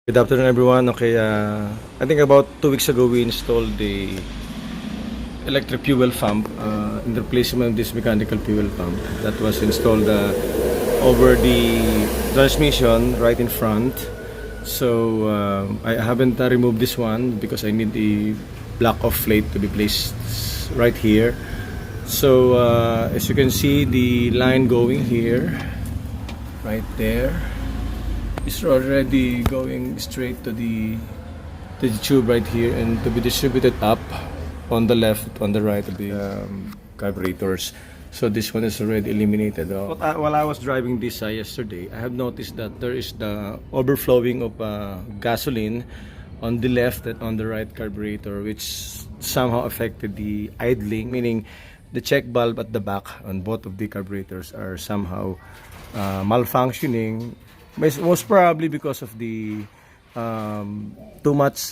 Good afternoon, everyone. Okay, I think about 2 weeks ago we installed the electric fuel pump in replacement of this mechanical fuel pump that was installed over the transmission right in front. So I haven't removed this one because I need the block of plate to be placed right here. So as you can see, the line going here, right there, is already going straight to the tube right here and to be distributed up on the left, on the right of the carburetors. So this one is already eliminated. While I was driving this yesterday, I have noticed that there is the overflowing of gasoline on the left and on the right carburetor, which somehow affected the idling, meaning the check valve at the back on both of the carburetors are somehow malfunctioning. Most probably because of the too much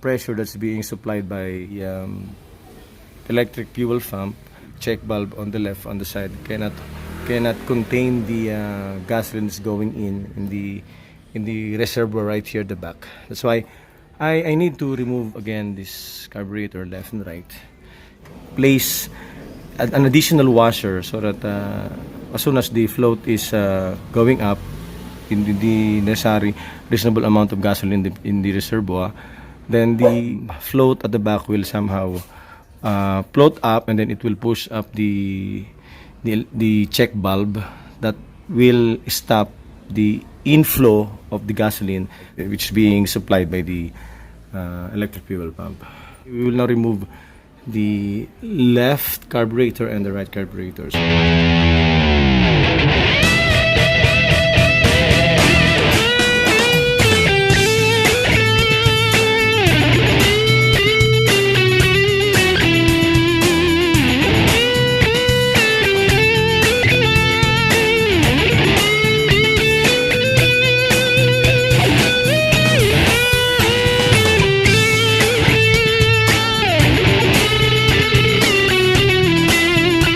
pressure that's being supplied by electric fuel pump. Check valve on the left, on the side, cannot contain the gasoline that's going in the reservoir right here at the back. That's why I need to remove again this carburetor left and right. Place an additional washer so that as soon as the float is going up in the necessary reasonable amount of gasoline in the reservoir, then the float at the back will somehow float up, and then it will push up the check valve that will stop the inflow of the gasoline which is being supplied by the electric fuel pump. We will now remove the left carburetor and the right carburetors.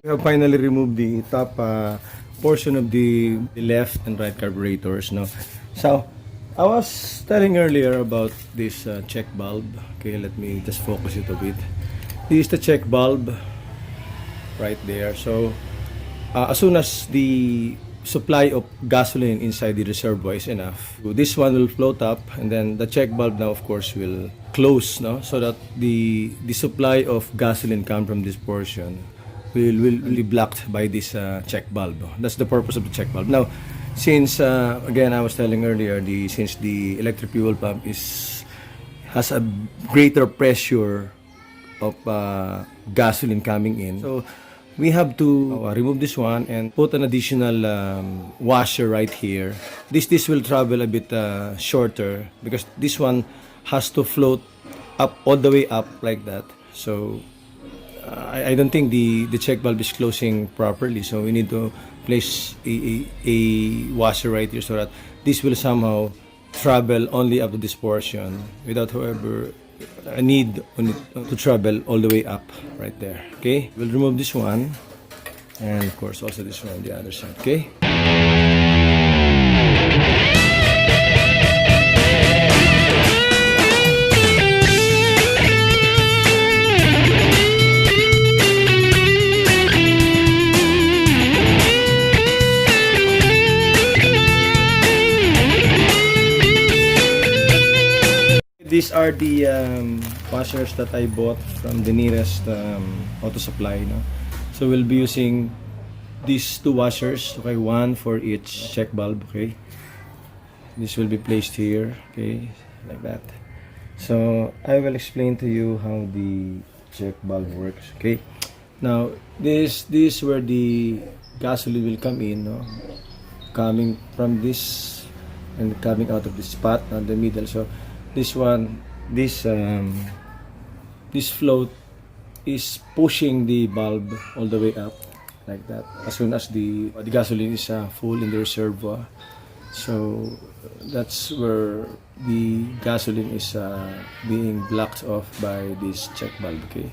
We have finally removed the top portion of the left and right carburetors. No? So I was telling earlier about this check valve. Okay, let me just focus it a bit. This is the check valve right there. So as soon as the supply of gasoline inside the reservoir is enough, this one will float up, and then the check valve now of course will close, no? So that the supply of gasoline come from this portion will be blocked by this check valve. That's the purpose of the check valve. Now, since again I was telling earlier, since the electric fuel pump has a greater pressure of gasoline coming in, so we have to remove this one and put an additional washer right here. This will travel a bit shorter because this one has to float up all the way up like that. So I don't think the check valve is closing properly, so we need to place a washer right here so that this will somehow travel only up to this portion without, however, a need to travel all the way up right there. Okay, we'll remove this one, and of course also this one on the other side. Okay. These are the washers that I bought from the nearest auto supply. No? So we'll be using these two washers, okay, one for each check valve. Okay, this will be placed here, okay, like that. So I will explain to you how the check valve works. Okay, now this where the gasoline will come in, no? Coming from this and coming out of this spot on the middle. So this one, this float is pushing the valve all the way up like that as soon as the gasoline is full in the reservoir. So that's where the gasoline is being blocked off by this check valve. Okay.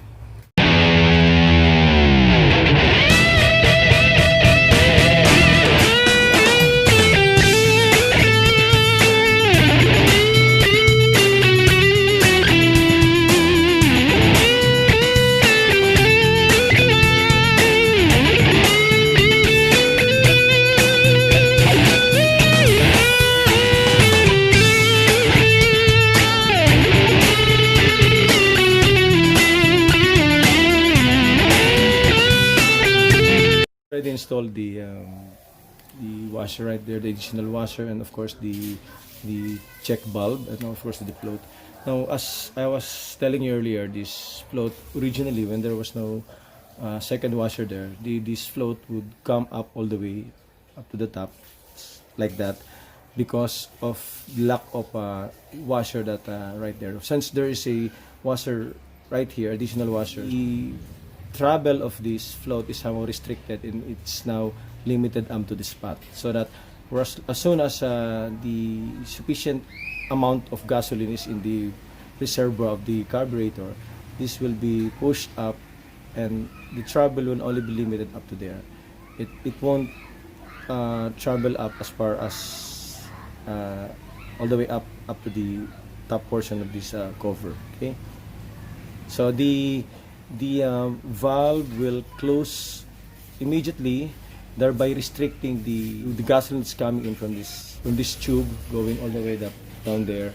installed the washer right there, the additional washer, and of course the check bulb, and of course the float. Now, as I was telling you earlier, this float originally, when there was no second washer there, this float would come up all the way up to the top like that, because of lack of washer that right there. Since there is a washer right here, additional washer, the travel of this float is somehow restricted, and it's now limited to the spot, so that as soon as the sufficient amount of gasoline is in the reservoir of the carburetor, this will be pushed up, and the travel will only be limited up to there. It won't travel up as far as all the way up to the top portion of this cover. Okay, so the valve will close immediately, thereby restricting the gasoline that's coming in from this tube going all the way down there.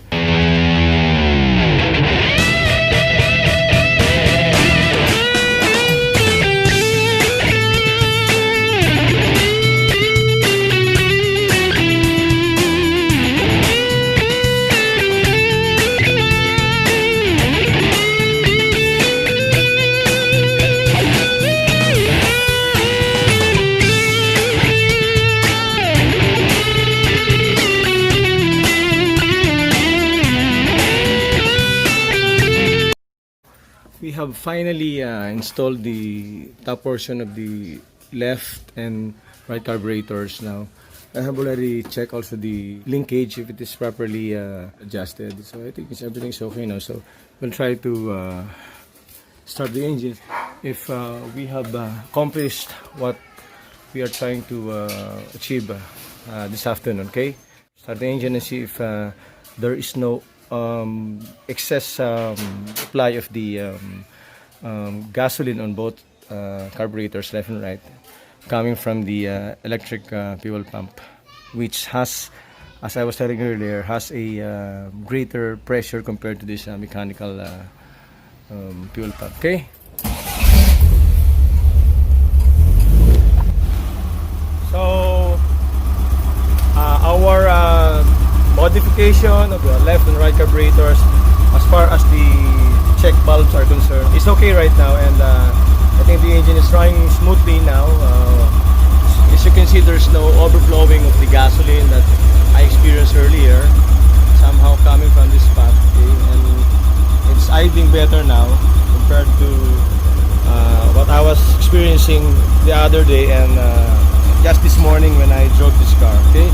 We have finally installed the top portion of the left and right carburetors now. I have already checked also the linkage, if it is properly adjusted. So I think everything's okay now. So we'll try to start the engine. If we have accomplished what we are trying to achieve this afternoon, okay? Start the engine and see if there is no excess supply of the gasoline on both carburetors, left and right, coming from the electric fuel pump, which has, as I was telling earlier, has a greater pressure compared to this mechanical fuel pump. Okay. So our modification of the left and right carburetors, as far as the check bulbs are concerned, is okay right now, and I think the engine is running smoothly now. As you can see, there's no overflowing of the gasoline that I experienced earlier, somehow coming from this spot, okay? And it's idling better now compared to what I was experiencing the other day and just this morning when I drove this car. Okay.